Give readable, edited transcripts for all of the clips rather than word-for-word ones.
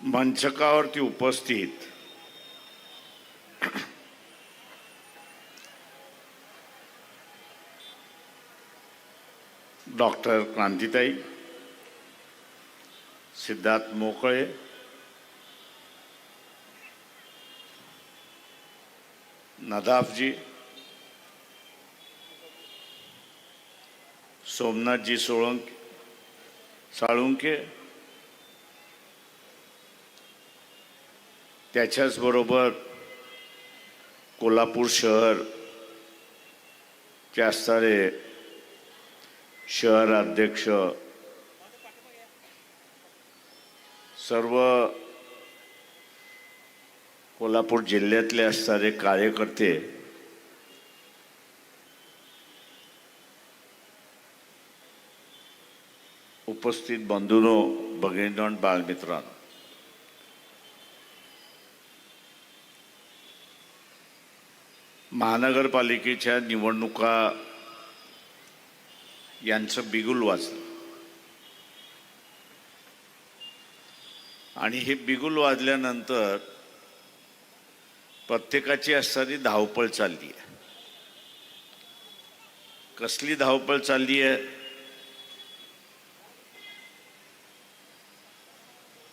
मंचकावरती उपस्थित डॉक्टर क्रांतिताई, सिद्धार्थ मोकळे, नदाफजी, सोमनाथजी साळुंके, त्याच्याच बरोबर कोल्हापूर शहर चे असणारे शहर अध्यक्ष, सर्व कोल्हापूर जिल्ह्यातले असणारे कार्यकर्ते, उपस्थित बंधूंनो, भगिनींनो आणि बालमित्रांनो, महानगरपालिकेच्या निवडणुका यांचं बिगुल वाजलं आणि हे बिगुल वाजल्यानंतर प्रत्येकाची असणारी धावपळ चालली आहे. कसली धावपळ चालली आहे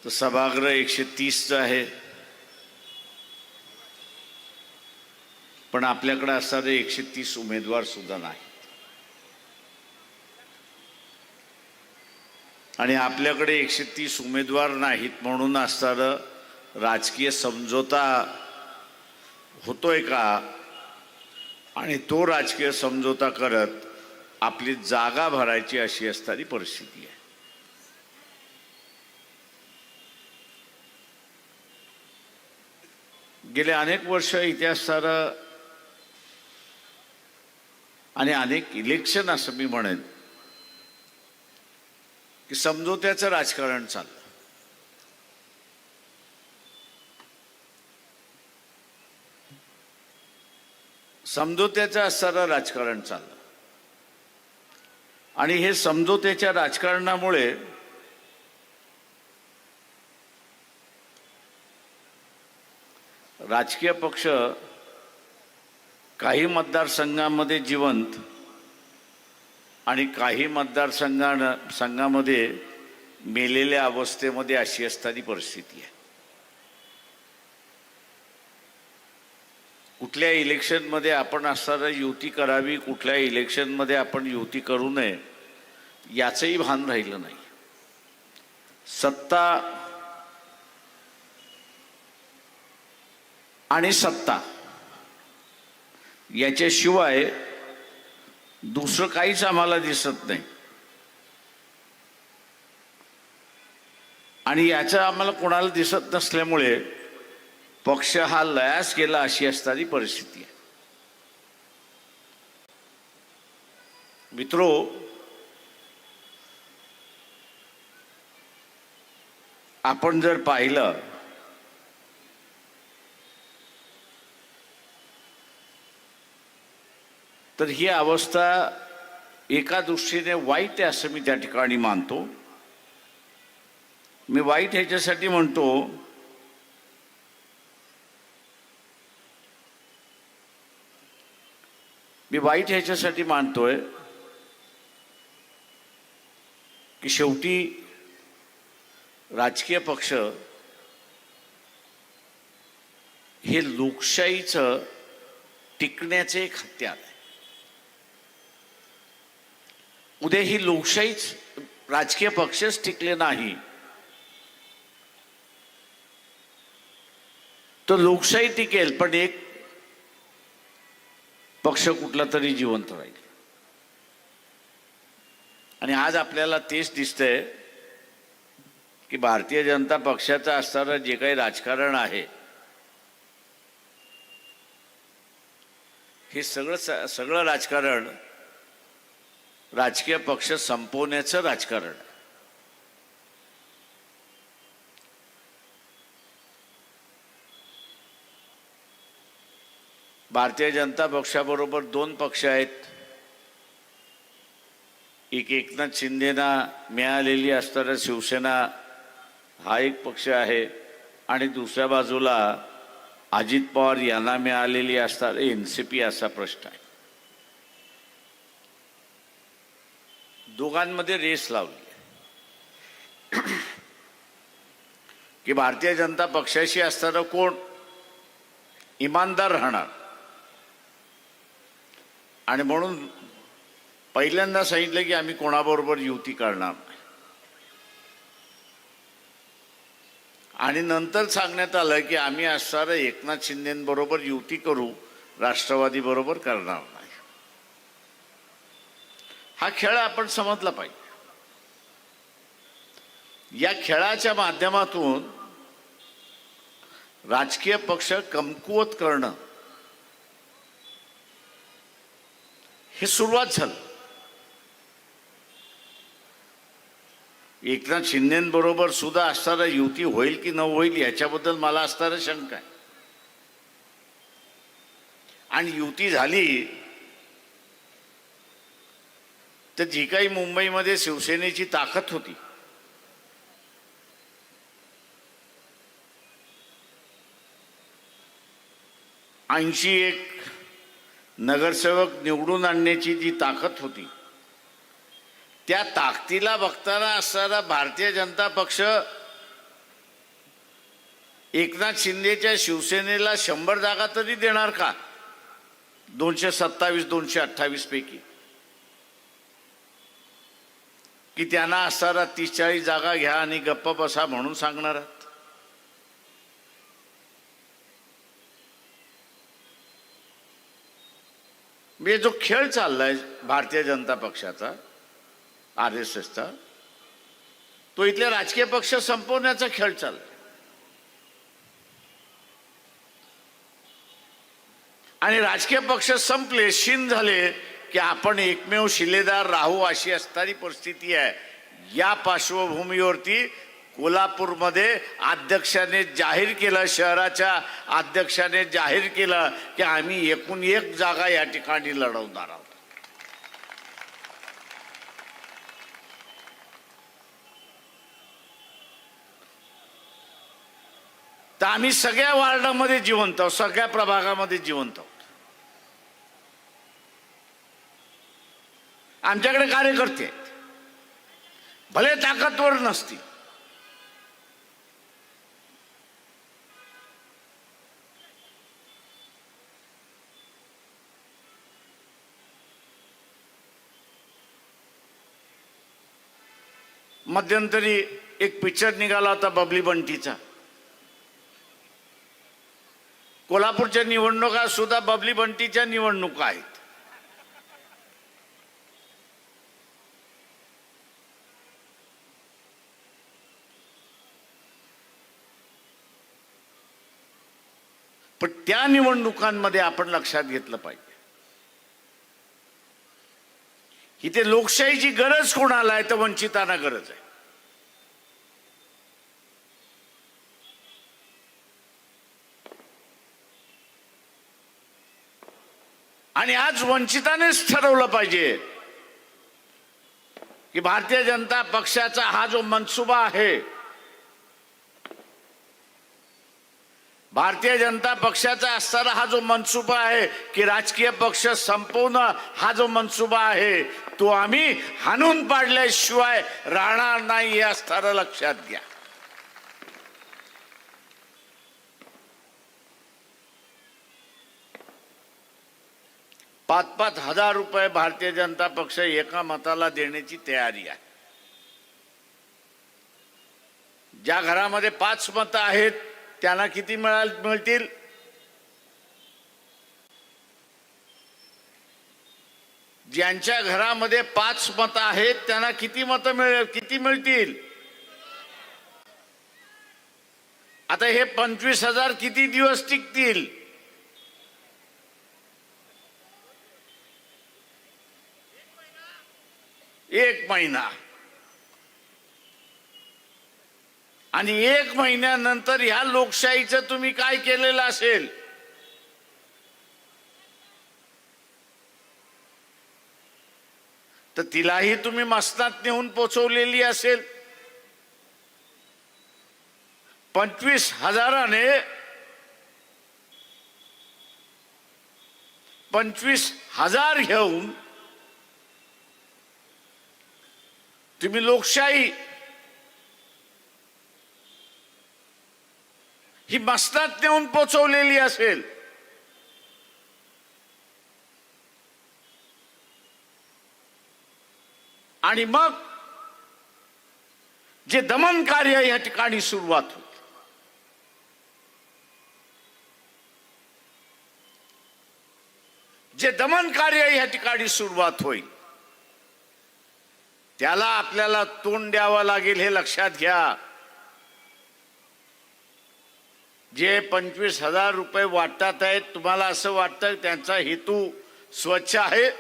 तर सभागृह 130 आहे, पण आपल्याकडे असणारे 130 उमेदवार सुद्धा नाही. आणि आपल्याकडे 130 उमेदवार नाहीत म्हणून असणारं राजकीय समझोता होतोय का, आणि तो राजकीय समझोता करत आपली जागा भरायची अशी असणारी परिस्थिती आहे. गेले अनेक वर्ष इथे असणारं आणि अनेक इलेक्शन असं मी म्हणेन की समझोत्याचं राजकारण चाललं. समझोत्याचं असणारं राजकारण चाललं आणि हे समझोत्याच्या राजकारणामुळे राजकीय पक्ष काही मतदारसंघामध्ये जिवंत आणि काही मतदारसंघामध्ये मेलेल्या अवस्थेमध्ये अशी असणारी परिस्थिती आहे. कुठल्या इलेक्शनमध्ये आपण असणारा युती करावी, कुठल्या इलेक्शनमध्ये आपण युती करू नये याचंही भान राहिलं नाही. सत्ता आणि सत्ता याच्याशिवाय दुसरं काहीच आम्हाला दिसत नाही आणि याचं आम्हाला कोणाला दिसत नसल्यामुळे पक्ष हा लयास गेला अशी असणारी परिस्थिती आहे. मित्रो, आपण जर पाहिलं तर ही अवस्था एका दृष्टीने वाईट आहे असं मी त्या ठिकाणी मानतो. मी वाईट ह्याच्यासाठी म्हणतो मानतोय की शेवटी राजकीय पक्ष हे लोकशाहीचं टिकण्याचे एक हत्यार आहे. उद्या ही लोकशाहीच, राजकीय पक्षच टिकले नाही तर लोकशाही टिकेल पण एक पक्ष कुठला तरी जिवंत राहील. आणि आज आपल्याला तेच दिसतंय की भारतीय जनता पक्षाचं असणारं जे काही राजकारण आहे हे सगळं राजकारण राजकीय पक्ष संपवण्याचं राजकारण आहे. भारतीय जनता पक्षाबरोबर दोन पक्ष आहेत. एक एकनाथ शिंदेना मिळालेली असणारी शिवसेना हा एक पक्ष आहे आणि दुसऱ्या बाजूला अजित पवार यांना मिळालेली असणारी एनसीपी असा प्रश्न आहे. दोघांमध्ये रेस लावली की भारतीय जनता पक्षाशी असणारं कोण इमानदार राहणार. आणि म्हणून पहिल्यांदा सांगितलं की आम्ही कोणाबरोबर युती करणार नाही. आणि नंतर सांगण्यात आलं की आम्ही असणारं एकनाथ शिंदेबरोबर युती करू, राष्ट्रवादी बरोबर करणार नाही. हा खेळ आपण समजला पाहिजे. या खेळाच्या माध्यमातून राजकीय पक्ष कमकुवत करणं हे सुरुवात झालं. एकनाथ शिंदेबरोबर सुद्धा असणारा युती होईल की न होईल याच्याबद्दल मला असणारा शंका आहे. आणि युती झाली तर जी काही मुंबईमध्ये शिवसेनेची ताकद होती ऐंशी एक नगरसेवक निवडून आणण्याची जी ताकद होती त्या ताकदीला बघताना असणारा भारतीय जनता पक्ष एकनाथ शिंदेच्या शिवसेनेला 100 जागा तरी देणार का 227 228 पैकी, की त्यांना असणारा 30-40 जागा घ्या आणि गप्प बसा म्हणून सांगणार आहात. म्हणजे जो खेळ चाललाय भारतीय जनता पक्षाचा RSSचा तो इथले राजकीय पक्ष संपवण्याचा खेळ चाललाय. आणि राजकीय पक्ष संपले शीन झाले की आपण एकमेव शिलेदार राहू अशी असणारी परिस्थिती आहे. या पार्श्वभूमीवरती कोल्हापूरमध्ये अध्यक्षाने जाहीर केलं, शहराच्या अध्यक्षाने जाहीर केलं की आम्ही एकूण 1 जागा या ठिकाणी लढवणार आहोत. तर आम्ही सगळ्या वार्डामध्ये जिवंत आहोत, सगळ्या प्रभागामध्ये जिवंत आहोत. आमच्याकडे कार्यकर्ते आहेत, भले ताकदवर नसतील, मध्यंतरी एक पिक्चर निघाला होता बबली बंटीचा. कोल्हापूरच्या निवडणुका सुद्धा बबली बंटीच्या निवडणुका आहेत. पण त्या निवडणुकांमध्ये आपण लक्षात घेतलं पाहिजे इथे लोकशाहीची गरज कोणाला आहे तर वंचितांना गरज आहे. आणि आज वंचितानेच ठरवलं पाहिजे की भारतीय जनता पक्षाचा हा जो मनसुबा आहे, भारतीय जनता पक्षाचा असणारा हा जो मनसुबा आहे की राजकीय पक्ष संपवणं, हा जो मनसुबा आहे तो आम्ही हाणून पाडल्याशिवाय राहणार नाही हे असणारं लक्षात घ्या. पाच हजार रुपये भारतीय जनता पक्ष एका मताला देण्याची तयारी आहे. ज्या घरामध्ये 5 मतं आहेत त्यांना किती मिळतील? ज्यांच्या घरामध्ये 5 मतं आहेत त्यांना किती मिळतील? आता हे 25,000 किती दिवस टिकतील? एक महिना. आणि 1 महिन्यानंतर ह्या लोकशाहीचं तुम्ही काय केलेलं असेल? तर तिलाही तुम्ही मसनात नेऊन पोचवलेली असेल. 25,000ने 25,000 घेऊन तुम्ही लोकशाही ही मसनात नेऊन पोचवलेली असेल, आणि मग जे दमन कार्य या ठिकाणी सुरुवात होते, जे दमन कार्य या ठिकाणी सुरुवात होईल त्याला आपल्याला तोंड द्यावं लागेल, हे लक्षात घ्या. जे 25,000 रुपये वाटतात आहेत, तुम्हाला असं वाटतं त्यांचा हेतू स्वच्छ आहे?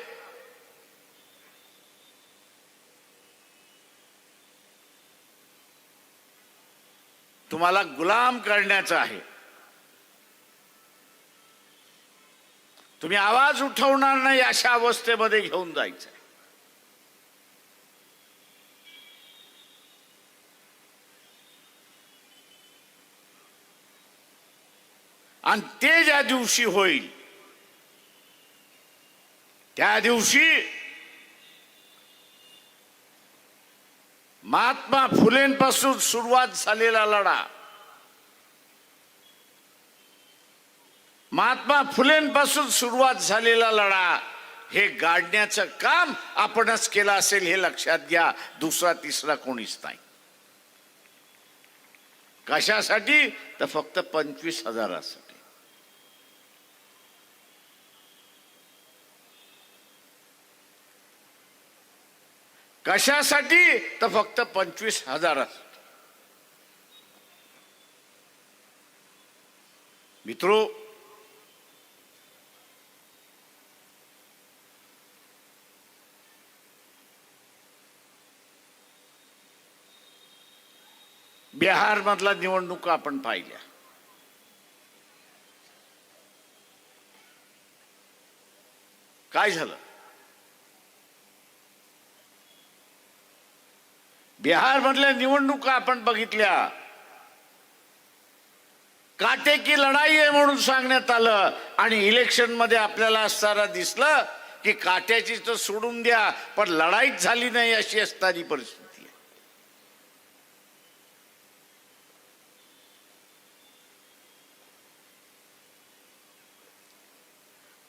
तुम्हाला गुलाम करण्याचा आहे. तुम्ही आवाज उठवणार नाही अशा अवस्थेमध्ये घेऊन जायचं. आणि ते ज्या दिवशी होईल त्या दिवशी महात्मा फुलेंपासून सुरुवात झालेला लढा, महात्मा फुलेंपासून सुरुवात झालेला लढा हे गाडण्याचं काम आपणच केलं असेल, हे लक्षात घ्या. दुसरा तिसरा कोणीच नाही. कशासाठी? तर फक्त 25,000साठी. कशासाठी? तर फक्त 25,000साठी. मित्रो, बिहार मधला निवडणुका आपण पाहिल्या. काय झालं? बिहार मधल्या निवडणुका आपण बघितल्या. काटेकी लढाई आहे म्हणून सांगण्यात आलं, आणि इलेक्शन मध्ये आपल्याला असताना दिसलं की काट्याची तर सोडून द्या, पण लढाईच झाली नाही अशी असणारी परिस्थिती.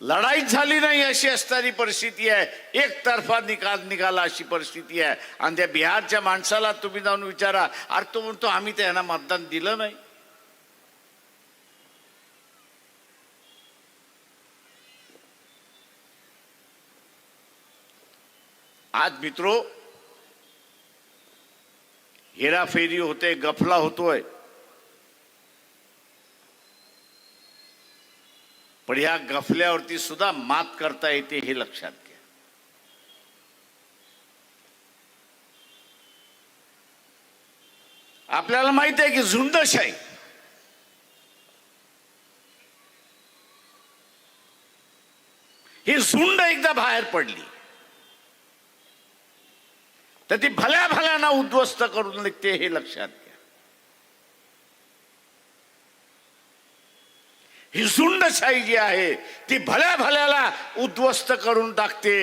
लढाईच झाली नाही अशी असणारी परिस्थिती आहे. एकतर्फा निकाल निघाला अशी परिस्थिती आहे. आणि त्या बिहारच्या माणसाला तुम्ही जाऊन विचारा, अरे तो म्हणतो आम्ही त्यांना मतदान दिलं नाही. आज मित्रो, हेराफेरी होते, गफला होतोय, पण ह्या गफल्यावरती सुद्धा मात करता येते, हे लक्षात घ्या. आपल्याला माहिती आहे की झुंडशाही ही झुंड एकदा बाहेर पडली तर ती भल्या भल्याना उद्ध्वस्त करून निघते, हे लक्षात घ्या. ही झुंडशाही जी आहे ती भल्या भल्याला उद्ध्वस्त करून टाकते.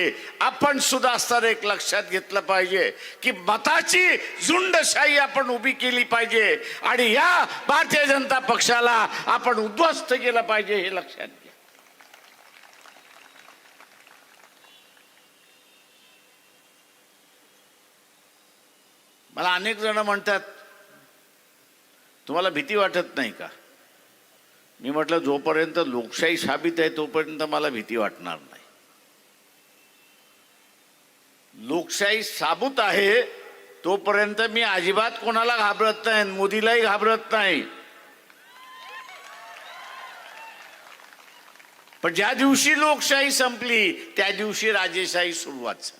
आपण सुद्धा असताना एक लक्षात घेतलं पाहिजे की मताची झुंडशाही आपण उभी केली पाहिजे, आणि या भारतीय जनता पक्षाला आपण उद्ध्वस्त केलं पाहिजे, हे लक्षात घ्या. मला अनेक जण म्हणतात, तुम्हाला भीती वाटत नाही का? मी म्हटलं, जोपर्यंत लोकशाही साबित आहे तोपर्यंत मला भीती वाटणार नाही. लोकशाही साबूत आहे तोपर्यंत मी अजिबात कोणाला घाबरत नाही, मोदीलाही घाबरत नाही. पण ज्या दिवशी लोकशाही संपली त्या दिवशी राजेशाही सुरुवात झाली.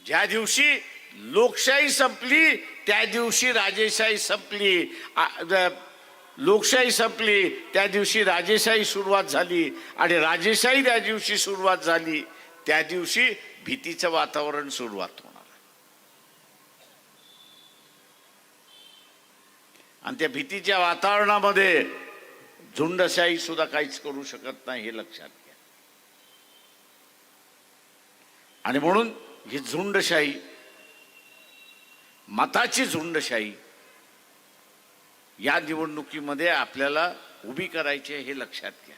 ज्या दिवशी लोकशाही संपली त्या दिवशी राजेशाही संपली. लोकशाही संपली त्या दिवशी राजेशाही सुरुवात झाली, आणि राजेशाही त्या दिवशी सुरुवात झाली त्या दिवशी भीतीचं वातावरण सुरुवात होणार. आणि त्या भीतीच्या वातावरणामध्ये झुंडशाही सुद्धा काहीच करू शकत नाही, हे लक्षात घ्या. आणि म्हणून ही झुंडशाही, मताची झुंडशाही या निवडणुकीमध्ये आपल्याला उभी करायची आहे, हे लक्षात घ्या.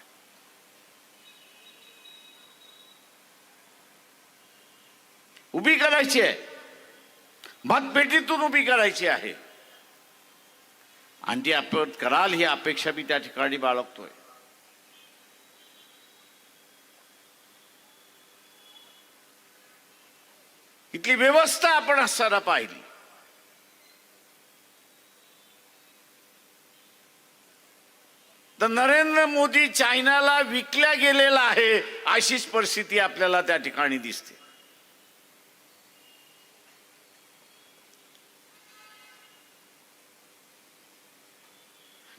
उभी करायची आहे, मतपेटीतून उभी करायची आहे. आणि ती आपण कराल ही अपेक्षा मी त्या ठिकाणी बाळगतोय. इथली व्यवस्था आपण असताना पाहिली. तर नरेंद्र मोदी चायनाला विकल्या गेलेला आहे अशीच परिस्थिती आपल्याला त्या ठिकाणी दिसते.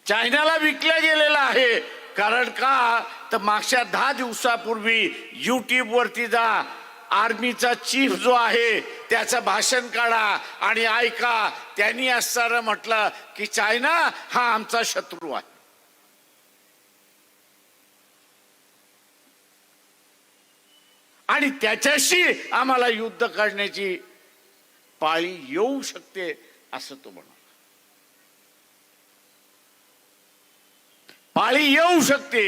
चायनाला विकल्या गेलेला आहे. कारण का तर मागच्या 10 दिवसापूर्वी युट्यूब वरती जा, आर्मीचा चीफ जो आहे त्याचं भाषण काढा आणि ऐका. त्यांनी असताना म्हटलं की चायना हा आमचा शत्रू आहे. आणि त्याच्याशी आम्हाला युद्ध करण्याची पाळी येऊ शकते असं तो म्हणा. पाळी येऊ शकते.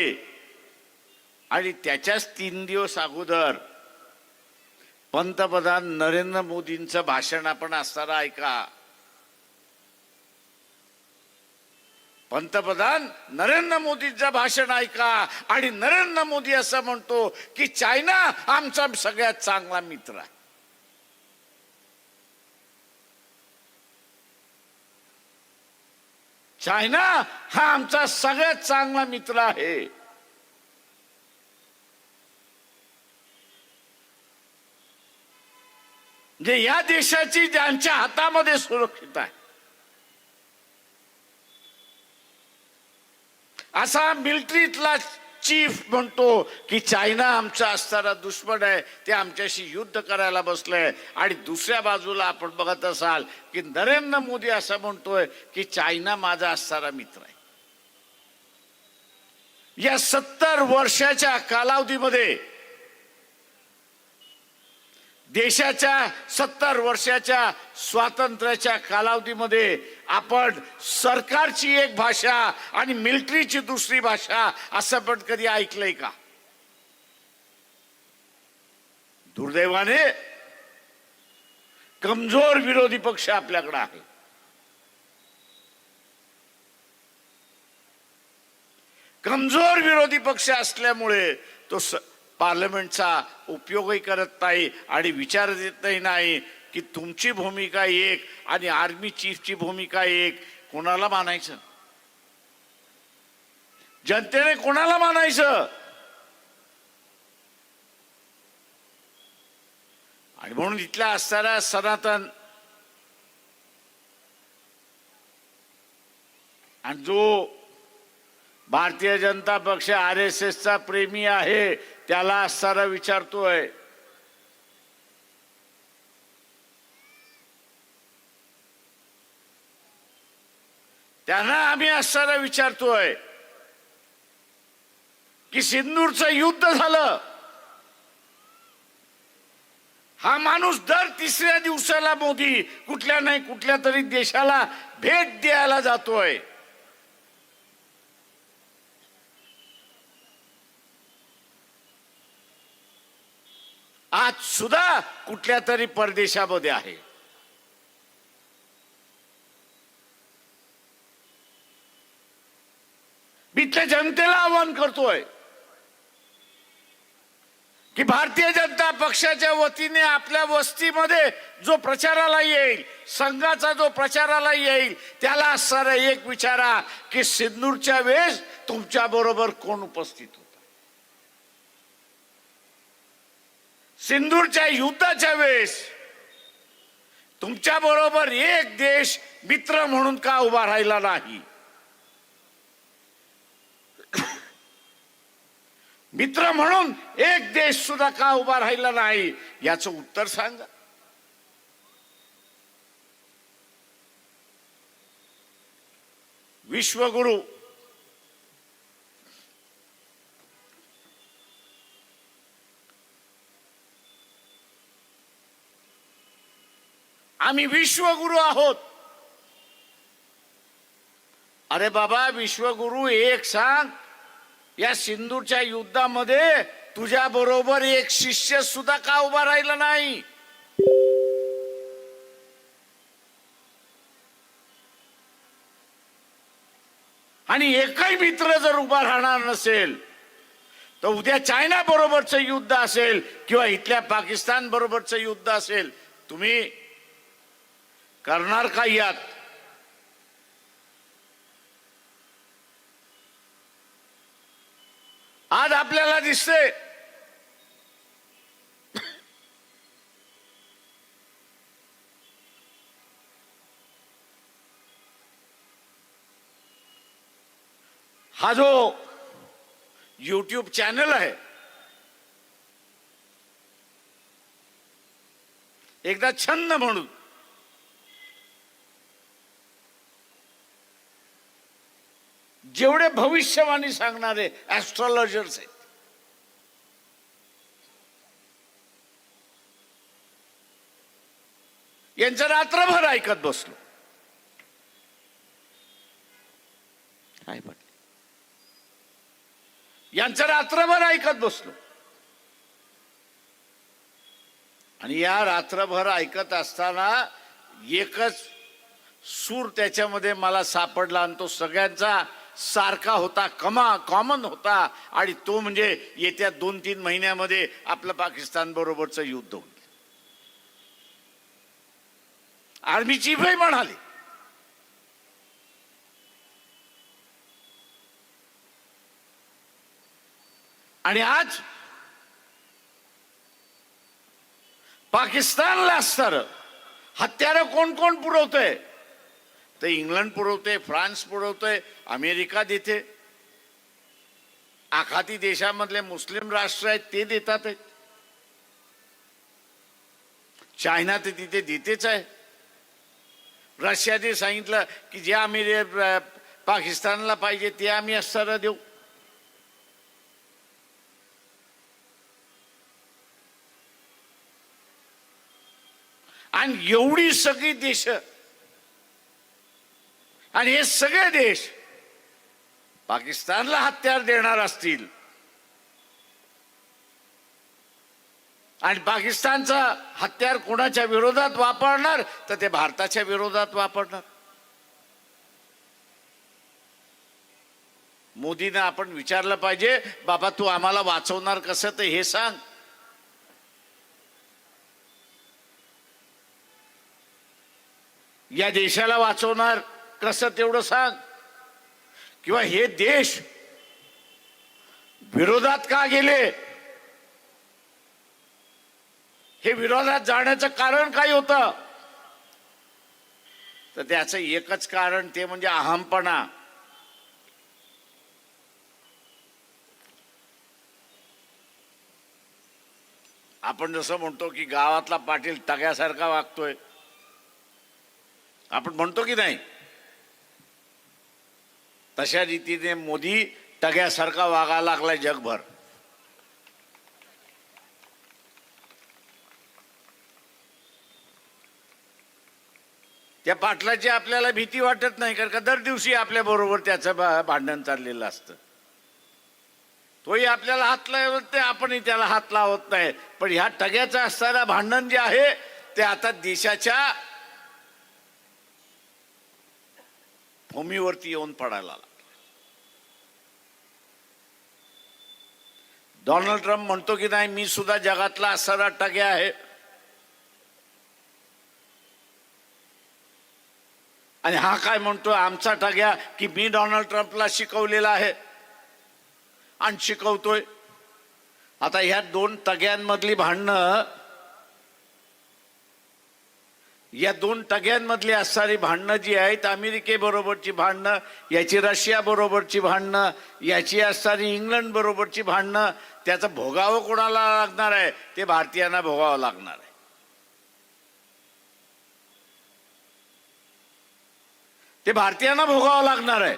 आणि त्याच्याच 3 दिवस अगोदर पंतप्रधान नरेंद्र मोदींचं भाषण आपण असताना ऐका. पंतप्रधान नरेंद्र मोदींचं भाषण ऐका आणि नरेंद्र मोदी असं म्हणतो की चायना आमचा सगळ्यात चांगला मित्र आहे. चायना हा आमचा सगळ्यात चांगला मित्र आहे. म्हणजे या देशाची ज्यांच्या हातामध्ये सुरक्षित आहे असा मिलिटरीतला चीफ म्हणतो की चायना आमचा असणारा दुश्मन आहे, ते आमच्याशी युद्ध करायला बसलंय. आणि दुसऱ्या बाजूला आपण बघत असाल की नरेंद्र मोदी असं म्हणतोय की चायना माझा असणारा मित्र आहे. या 70 वर्षाच्या कालावधीमध्ये, देशाच्या 70 वर्षाच्या स्वातंत्र्याच्या कालावधीमध्ये आपण सरकारची एक भाषा आणि मिलिटरीची दुसरी भाषा असं पण कधी ऐकलंय का? दुर्दैवाने कमजोर विरोधी पक्ष आपल्याकडे आहे. कमजोर विरोधी पक्ष असल्यामुळे तो पार्लमेंटचा उपयोगही करत नाही आणि विचार देतही नाही की तुमची भूमिका एक आणि आर्मी चीफची भूमिका एक. कोणाला मानायचं? जनतेने कोणाला मानायचं? आणि म्हणून इथल्या असणाऱ्या सनातन आणि जो भारतीय जनता पक्ष RSS चा प्रेमी आहे त्याला असणारा विचारतोय, त्यांना आम्ही असणारा विचारतोय की सिंदूरचं युद्ध झालं, हा माणूस दर 3ऱ्या दिवसाला मोदी कुठल्या नाही कुठल्या तरी देशाला भेट द्यायला जातोय. आज सुद्धा कुठल्या तरी परदेशामध्ये आहे. मी त्या जनतेला आवाहन करतोय की भारतीय जनता पक्षाच्या वतीने आपल्या वस्तीमध्ये जो प्रचाराला येईल, संघाचा जो प्रचाराला येईल, त्याला असणारा एक विचारा की सिंदूरच्या वेळेस तुमच्या बरोबर कोण उपस्थित होता? सिंदूरच्या युद्धाच्या वेळेस तुमच्या बरोबर एक देश मित्र म्हणून का उभा राहिला नाही? मित्र म्हणून एक देश सुद्धा का उभा राहिला नाही? याचं उत्तर सांगा. विश्वगुरु आम्ही विश्वगुरु आहोत. अरे बाबा, विश्वगुरु एक सांग, या सिंधूरच्या युद्धामध्ये तुझ्या बरोबर एक शिष्य सुद्धा का उभा राहिला नाही? आणि एकही मित्र जर उभा राहणार नसेल तर उद्या चायना बरोबरचं युद्ध असेल किंवा इथल्या पाकिस्तान बरोबरचं युद्ध असेल, तुम्ही करणार का यात? आज आपल्याला दिसते हा जो YouTube चॅनल आहे, एकदा छंद म्हणून जेवढे भविष्यवाणी सांगणारे ऍस्ट्रॉलॉजर्स आहेत, यांचं रात्रभर ऐकत बसलो. काय पण यांचं रात्रभर ऐकत बसलो. आणि या रात्रभर ऐकत असताना एकच सूर त्याच्यामध्ये मला सापडला आणि तो सगळ्यांचा सारखा होता, कॉमन होता. आणि तो म्हणजे येत्या 2-3 महिन्यामध्ये आपलं पाकिस्तान बरोबरचं युद्ध होईल. आर्मी चीफही म्हणाले, आणि आज पाकिस्तानला असणारं हत्यारं कोण कोण पुरवतंय? तर इंग्लंड पुरवते, फ्रान्स पुरवतोय, अमेरिका देते, आखाती देशामधले मुस्लिम राष्ट्र आहेत ते देतात आहेत, चायना तर तिथे देतेच आहे. रशियाने सांगितलं की जे आम्ही पाकिस्तानला पाहिजे ते आम्ही अस्त्र देऊ. आणि एवढी सगळी देश आणि हे सगळे देश पाकिस्तानला हत्यार देणार असतील आणि पाकिस्तानचा हत्यार कोणाच्या विरोधात वापरणार तर ते भारताच्या विरोधात वापरणार. मोदींना आपण विचारलं पाहिजे, बाबा तू आम्हाला वाचवणार कसं ते हे सांग. या देशाला वाचवणार कसं तेवढं सांग. किंवा हे देश विरोधात का गेले, हे विरोधात जाण्याचं कारण काय होतं? तर त्याचं एकच कारण ते म्हणजे अहमपणा. आपण जसं म्हणतो की गावातला पाटील टग्यासारखा वागतोय, आपण म्हणतो की नाही, तशा रीतीने मोदी टग्यासारखा वागायला लागलाय जगभर. त्या पाटलाची आपल्याला भीती वाटत नाही, कारण का दर दिवशी आपल्या बरोबर त्याचं भांडण चाललेलं असतं. तोही आपल्याला हात लावत नाही, आपणही त्याला हात लावत नाही. पण ह्या टग्याचं असणारं भांडण जे आहे ते आता देशाच्या भूमीवरती येऊन पडायला लागलं. डोनाल्ड ट्रम्प म्हणतो की नाही, मी सुद्धा जगातला असणारा टग्या आहे. आणि हा काय म्हणतो, आमचा टग्या, की मी डोनाल्ड ट्रम्पला शिकवलेला आहे आणि शिकवतोय. आता ह्या दोन टग्यांमधली भांडणं, या दोन टग्यांमधली असणारी भांडणं जी आहेत, अमेरिकेबरोबरची भांडणं, याची रशिया बरोबरची भांडणं, याची असणारी इंग्लंड बरोबरची भांडणं, त्याचं भोगावं कोणाला लागणार आहे? ते भारतीयांना भोगावं लागणार आहे. ते भारतीयांना भोगावं लागणार आहे.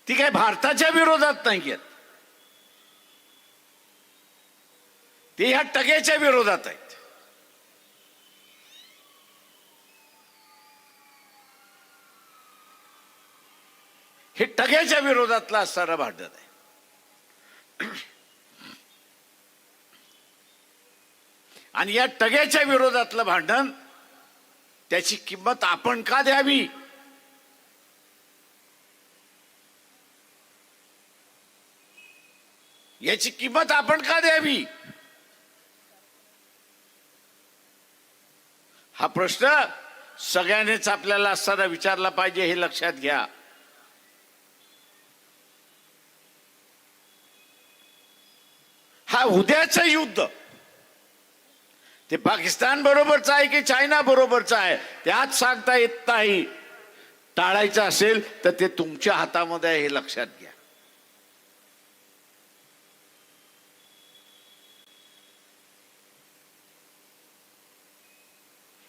ती काय भारताच्या विरोधात नाहीयेत, ते ह्या टगेच्या विरोधात आहेत. हे टगेच्या विरोधातलं असणारं भांडण आहे. आणि या टगेच्या विरोधातलं भांडण, त्याची किंमत आपण का द्यावी? याची किंमत आपण का द्यावी? हा प्रश्न सगळ्यांनीच आपल्याला असताना विचारला पाहिजे, हे लक्षात घ्या. हा उद्याचं युद्ध ते पाकिस्तान बरोबरचं आहे की चायना बरोबरचं आहे त्यात सांगता येत नाही. टाळायचं असेल तर ते तुमच्या हातामध्ये आहे, हे लक्षात घ्या.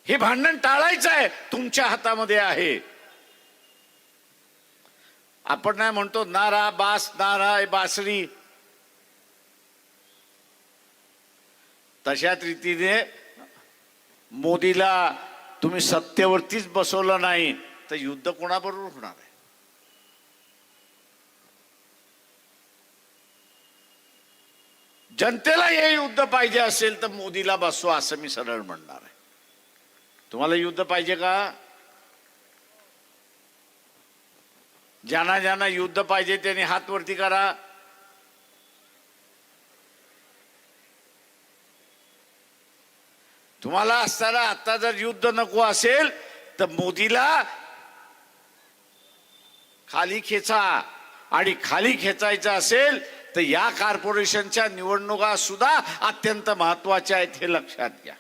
हे भांडण टाळायचं आहे, तुमच्या हातामध्ये आहे. आपण नाही म्हणतो नारा बास नारा बासरी, तशाच रीतीने मोदीला तुम्ही सत्तेवरतीच बसवलं नाही तर युद्ध कोणाबरोबर होणार आहे? जनतेला हे युद्ध पाहिजे असेल तर मोदीला बसवा, असं मी सरळ म्हणणार आहे. तुम्हाला युद्ध पाहिजे का? ज्यांना ज्यांना युद्ध पाहिजे त्यांनी हात वरती करा. तुम्हाला असताना आता जर युद्ध नको असेल तर मोदीला खाली खेचा, आणि खाली खेचायचं असेल तर या कॉर्पोरेशनच्या निवडणुका सुद्धा अत्यंत महत्वाच्या आहेत, हे लक्षात घ्या.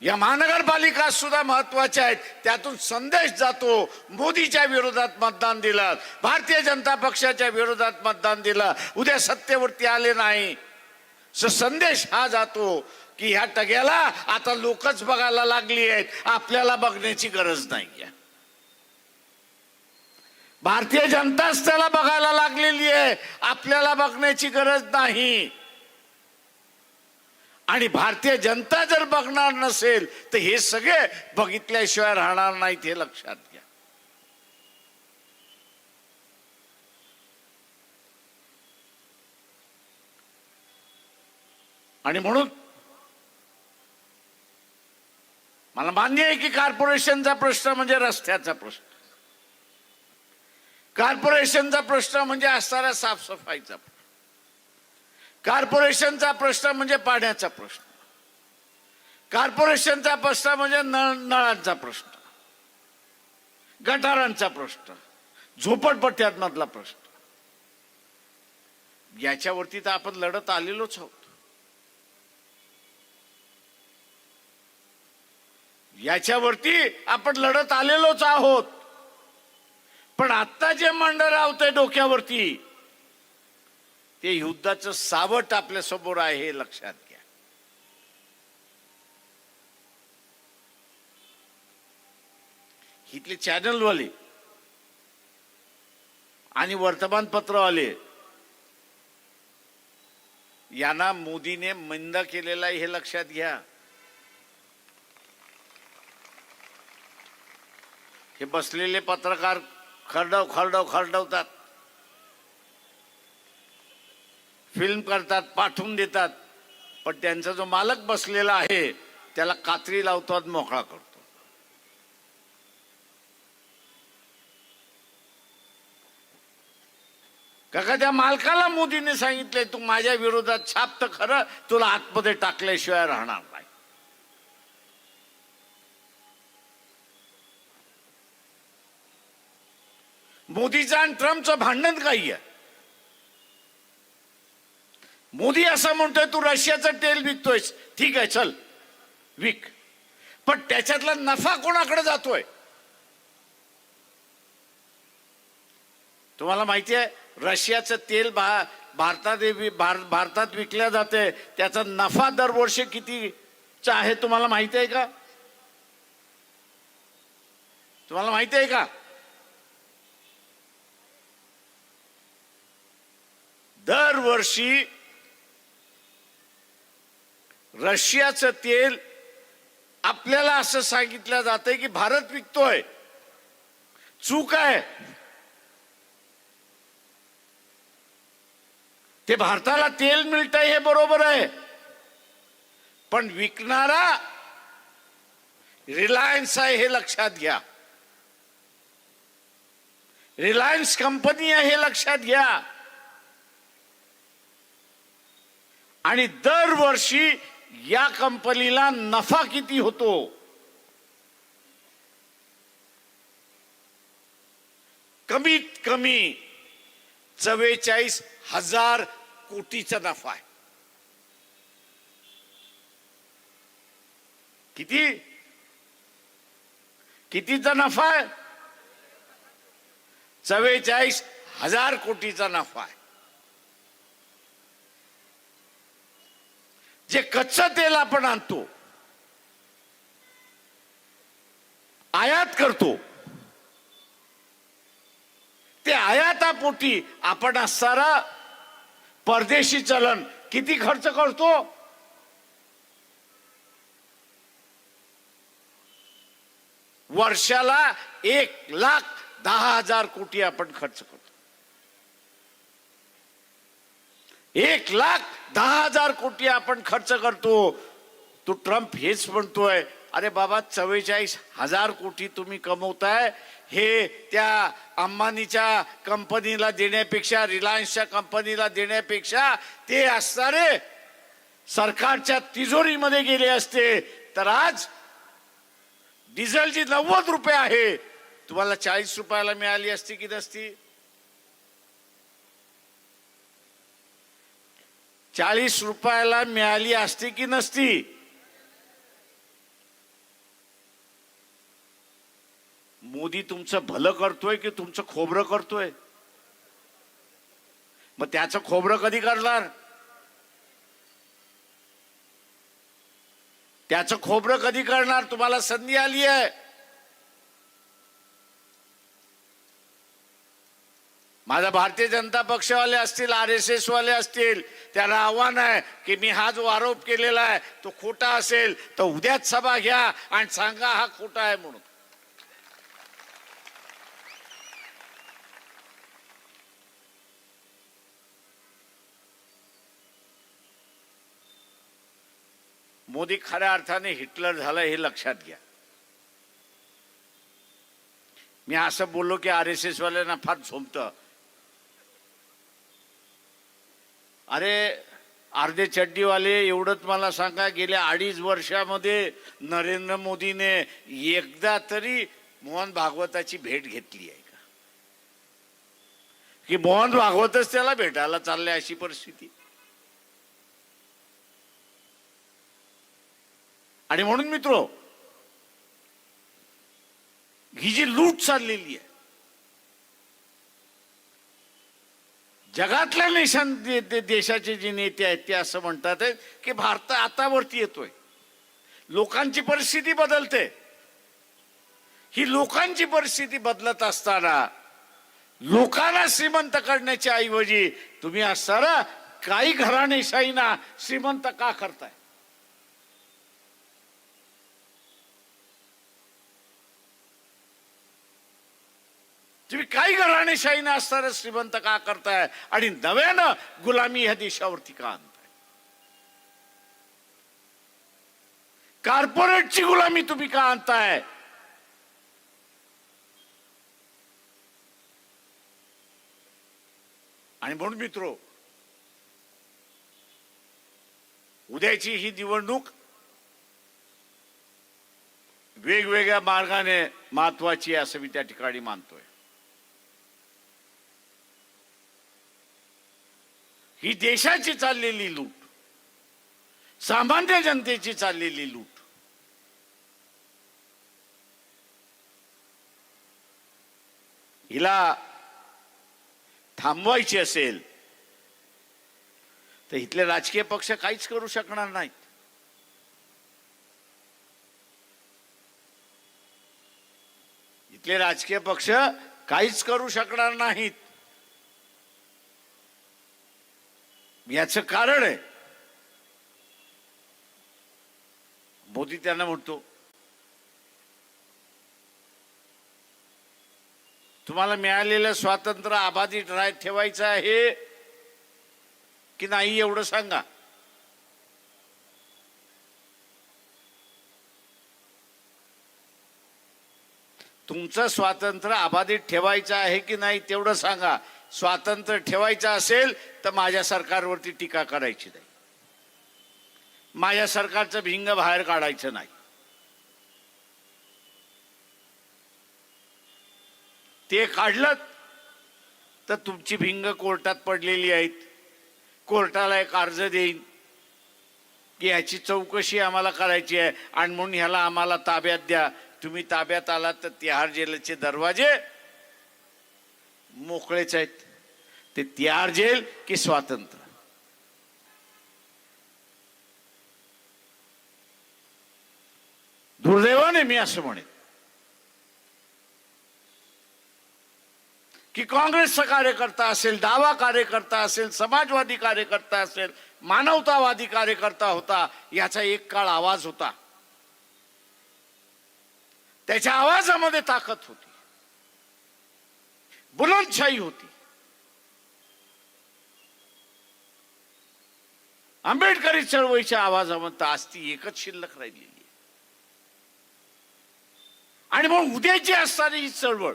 या महानगरपालिका सुद्धा महत्वाच्या आहेत. त्यातून संदेश जातो, मोदीच्या विरोधात मतदान दिलं, भारतीय जनता पक्षाच्या विरोधात मतदान दिलं, उद्या सत्तेवरती आले नाही, संदेश हा जातो की ह्या टग्याला आता लोकच बघायला लागली आहेत, आपल्याला बघण्याची गरज नाही. भारतीय जनताच त्याला बघायला लागलेली आहे, आपल्याला बघण्याची गरज नाही. आणि भारतीय जनता जर बघणार नसेल तर हे सगळे बघितल्याशिवाय राहणार नाहीत, हे लक्षात घ्या. आणि म्हणून मला मान्य आहे की कॉर्पोरेशनचा प्रश्न म्हणजे रस्त्याचा प्रश्न, कॉर्पोरेशनचा प्रश्न म्हणजे असणारा साफसफाईचा प्रश्न, कॉर्पोरेशनचा प्रश्न म्हणजे पाण्याचा प्रश्न, कॉर्पोरेशनचा प्रश्न म्हणजे नळांचा प्रश्न, गटारांचा प्रश्न, झोपडपट्ट्यांमधला प्रश्न. याच्यावरती तर आपण लढत आलेलोच आहोत. याच्यावरती आपण लढत आलेलोच आहोत. पण आता जे मंडळ रावतंय डोक्यावरती ते युद्धाचं सावट आपल्या समोर आहे, हे लक्षात घ्या. इथले चॅनलवाले आणि वर्तमानपत्रवाले यांना मोदीने मंद केलेला आहे, हे लक्षात घ्या. हे बसलेले पत्रकार खरडवतात, फिल्म करतात, पाठवून देतात, पण त्यांचा जो मालक बसलेला आहे त्याला कात्री लावतो आणि मोकळा करतो. काका त्या मालकाला मोदीने सांगितले तू माझ्या विरोधात छाप तर खरं, तुला आतमध्ये टाकल्याशिवाय राहणार नाही. मोदीचं आणि ट्रम्पचं भांडण काही आहे. मोदी असं म्हणतोय तू रशियाचं तेल विकतोयस, ठीक आहे चल विक, पण त्याच्यातला नफा कोणाकडे जातोय? तुम्हाला माहिती आहे रशियाचं तेल भारतात विकल्या जाते त्याचा नफा दरवर्षी कितीचा आहे तुम्हाला माहिती आहे का? तुम्हाला माहिती आहे का? दरवर्षी रशियाचं तेल आपल्याला असं सांगितलं जातंय की भारत विकतोय. चूक आहे. ते भारताला तेल मिळतंय हे बरोबर आहे, पण विकणारा रिलायन्स आहे हे लक्षात घ्या. रिलायन्स कंपनी आहे हे लक्षात घ्या. आणि दरवर्षी या कंपनीला नफा किती होतो? कमीत कमी 44,000 कोटीचा नफा आहे. कितीचा नफा आहे? 44,000 कोटीचा नफा आहे. जे कच्चं तेल आपण आणतो, आयात करतो, ते आयातापोटी आपण असणारा परदेशी चलन किती खर्च करतो? वर्षाला 1,10,000 कोटी आपण खर्च करतो. 1,10,000 कोटी आपण खर्च करतो. तो ट्रम्प हेच म्हणतोय, अरे बाबा 44,000 कोटी तुम्ही कमवताय, हे त्या अंबानीच्या कंपनीला देण्यापेक्षा, रिलायन्सच्या कंपनीला देण्यापेक्षा ते असणारे सरकारच्या तिजोरीमध्ये गेले असते तर आज डिझेल जी 90 रुपये आहे तुम्हाला 40 रुपयाला मिळाली असती की नसती? 40 रुपयाला मिळाली असती की नसती? मोदी तुमचं भलं करतोय की तुमचं खोबरं करतोय? मग त्याचं खोबरं कधी करणार? त्याचं खोबरं कधी करणार? तुम्हाला संधी आली आहे. माझा भारतीय जनता पक्षवाले असतील, RSS वाले असतील, त्यांना आव्हान आहे की मी हा जो आरोप केलेला आहे तो खोटा असेल तर उद्याच सभा घ्या आणि सांगा हा खोटा आहे म्हणून. मोदी खऱ्या अर्थाने हिटलर झाला हे लक्षात घ्या. मी असं बोललो की RSS वाल्यांना फार झोंबतं. अरे अर्धे चड्डीवाले एवढंच मला सांगा, गेल्या 2.5 वर्षामध्ये नरेंद्र मोदीने एकदा तरी मोहन भागवताची भेट घेतली आहे का? की मोहन भागवतच त्याला भेटायला चालले अशी परिस्थिती? आणि म्हणून मित्रो, ही जी लूट चाललेली आहे, जगातल्या देशाचे जे नेते आहेत ते असं म्हणतात की भारत आता वरती येतोय, लोकांची परिस्थिती बदलते. ही लोकांची परिस्थिती बदलत असताना लोकांना श्रीमंत करण्याच्या ऐवजी तुम्ही असताना काही घराणेशाहीना श्रीमंत का करताय? तुम्ही काही घराणेशाहीने असताना श्रीमंत का करताय आणि नव्यानं गुलामी ह्या देशावरती का आणताय? कॉर्पोरेटची गुलामी तुम्ही का आणताय? आणि म्हणून मित्रो, उद्याची ही निवडणूक वेगवेगळ्या मार्गाने महत्वाची आहे असं मी त्या ठिकाणी मानतोय. ही देशाची चाललेली लूट, सामान्य जनतेची चाललेली लूट, हिला थांबवायची असेल तर इथले राजकीय पक्ष काहीच करू शकणार नाहीत. इथले राजकीय पक्ष काहीच करू शकणार नाहीत. याचं कारण आहे, मोदी त्यांना म्हणतो तुम्हाला मिळालेलं स्वातंत्र्य अबाधित ठेवायचं आहे की नाही एवढं सांगा. तुमचं स्वातंत्र्य अबाधित ठेवायचं आहे की नाही तेवढं सांगा. स्वातंत्र्य ठेवायचं असेल तर माझ्या सरकारवरती टीका करायची नाही, माझ्या सरकारचं भिंग बाहेर काढायचं नाही. ते काढलं तर तुमची भिंग कोर्टात पडलेली आहेत. कोर्टाला एक अर्ज देईन की ह्याची चौकशी आम्हाला करायची आहे आणि म्हणून ह्याला आम्हाला ताब्यात द्या. तुम्ही ताब्यात आलात तर तिहार जेलचे दरवाजे मोकळेच आहेत. ते तिहार जेल की स्वातंत्र्य. दुर्दैवाने मी असं म्हणेन की काँग्रेसचा कार्यकर्ता असेल, डावा कार्यकर्ता असेल, समाजवादी कार्यकर्ता असेल, मानवतावादी कार्यकर्ता होता, याचा एक काळ आवाज होता. त्याच्या आवाजामध्ये ताकद होती, बुलंदशाही होती. आंबेडकरी चळवळीच्या आवाजामध्ये आज ती एकच शिल्लक राहिलेली आहे. आणि मग उद्याची असणारी ही चळवळ,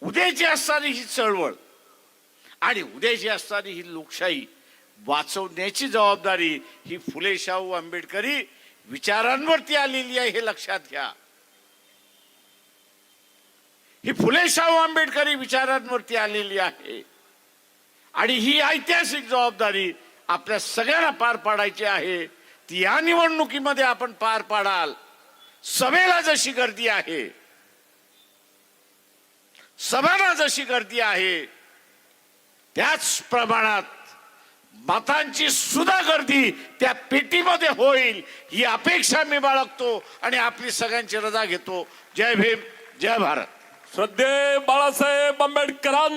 उद्याची असणारी ही चळवळ आणि उद्याची असणारी ही लोकशाही वाचवण्याची जबाबदारी ही फुले शाहू आंबेडकरी विचारांवरती आलेली आहे, हे लक्षात घ्या. ही फुले शाहू आंबेडकरी विचारांवरती आलेली आहे आणि ही ऐतिहासिक जबाबदारी आपल्या सगळ्यांना पार पाडायची आहे. ती या निवडणुकीमध्ये आपण पार पाडाल. सभेला जशी गर्दी आहे, सभांना जशी गर्दी आहे, त्याच प्रमाणात मतांची सुद्धा गर्दी त्या पेटीमध्ये होईल ही अपेक्षा मी बाळगतो आणि आपली सगळ्यांची रजा घेतो. जय भीम, जय भारत. श्रद्धेय बाळासाहेब आंबेडकरांना